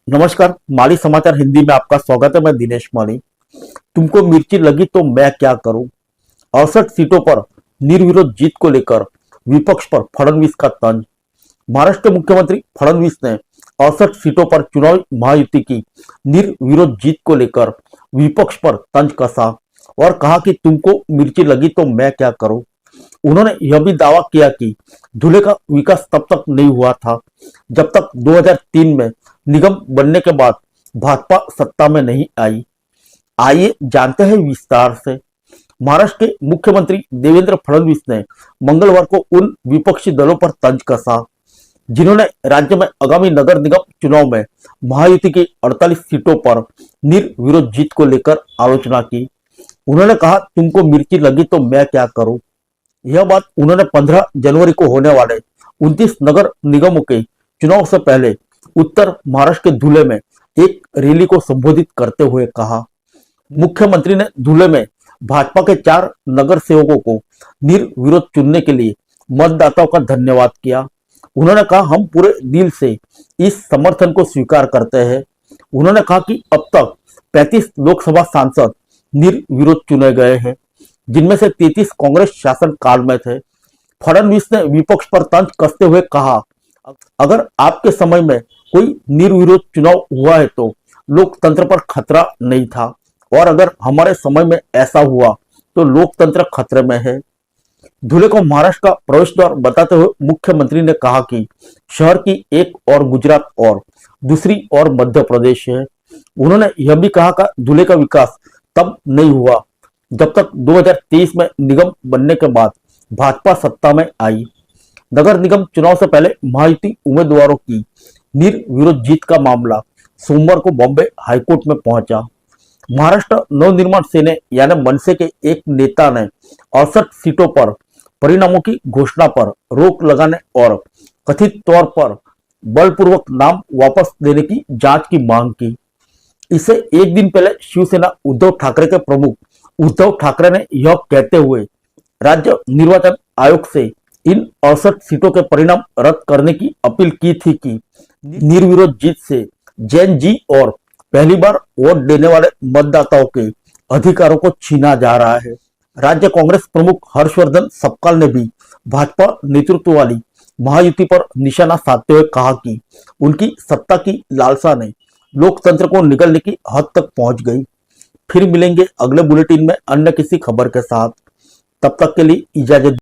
नमस्कार, माली समाचार हिंदी में आपका स्वागत है। मैं दिनेश माली। तुमको मिर्ची लगी तो मैं क्या करूं। 68 सीटों पर निर्विरोध जीत को लेकर विपक्ष पर फडणवीस का तंज। महाराष्ट्र के मुख्यमंत्री फडणवीस ने 68 सीटों पर चुनावी महायुति की निर्विरोध जीत को लेकर विपक्ष पर तंज कसा और कहा कि तुमको मिर्ची लगी तो मैं क्या करूं। उन्होंने यह भी दावा किया कि धुले का विकास तब तक नहीं हुआ था जब तक 2003 में निगम बनने के बाद भाजपा सत्ता में नहीं आई। आइए जानते हैं विस्तार से। महाराष्ट्र के मुख्यमंत्री देवेंद्र फडणवीस ने मंगलवार को उन विपक्षी दलों पर तंज कसा जिन्होंने राज्य में आगामी नगर निगम चुनाव में महायुति की 48 सीटों पर निर्विरोध जीत को लेकर आलोचना की। उन्होंने कहा, तुमको मिर्ची लगी तो मैं क्या करूं। यह बात उन्होंने 15 जनवरी को होने वाले 29 नगर निगमों के चुनाव से पहले उत्तर महाराष्ट्र के धुले में एक रैली को संबोधित करते हुए कहा। मुख्यमंत्री ने धुले में भाजपा के 4 नगर सेवकों को निर्विरोध चुनने के लिए मतदाताओं का धन्यवाद किया। उन्होंने कहा, हम पूरे दिल से इस समर्थन को स्वीकार करते हैं। उन्होंने कहा कि अब तक 35 लोकसभा सांसद निर्विरोध चुने गए हैं, जिनमें से 33 कांग्रेस शासन काल में थे। फडणवीस ने विपक्ष पर तंज कसते हुए कहा, अगर आपके समय में कोई निर्विरोध चुनाव हुआ है तो लोकतंत्र पर खतरा नहीं था, और अगर हमारे समय में ऐसा हुआ तो लोकतंत्र खतरे में है। धुले को महाराष्ट्र का प्रवेश द्वार बताते हुए मुख्यमंत्री ने कहा कि शहर की एक और गुजरात और दूसरी और मध्य प्रदेश है। उन्होंने यह भी कहा कि धुले का विकास तब नहीं हुआ जब तक 2023 में निगम बनने के बाद भाजपा सत्ता में आई। नगर निगम चुनाव से पहले महायुति उम्मीदवारों की निर्विरोध जीत का मामला सोमवार को बॉम्बे हाईकोर्ट में पहुंचा। महाराष्ट्र नवनिर्माण सेना यानी मनसे के एक नेता ने 68 सीटों पर परिणामों की घोषणा पर रोक लगाने और कथित तौर पर बलपूर्वक नाम वापस देने की जांच की मांग की। इससे एक दिन पहले शिवसेना उद्धव ठाकरे के प्रमुख उद्धव ठाकरे ने यह कहते हुए राज्य निर्वाचन आयोग से इन 68 सीटों के परिणाम रद्द करने की अपील की थी कि निर्विरोध जीत से जैन जी और पहली बार वोट देने वाले मतदाताओं के अधिकारों को छीना जा रहा है। राज्य कांग्रेस प्रमुख हर्षवर्धन सपकाल ने भी भाजपा नेतृत्व वाली महायुति पर निशाना साधते हुए कहा कि उनकी सत्ता की लालसा ने लोकतंत्र को निगलने की हद तक पहुंच गई। फिर मिलेंगे अगले बुलेटिन में अन्य किसी खबर के साथ। तब तक के लिए इजाजत।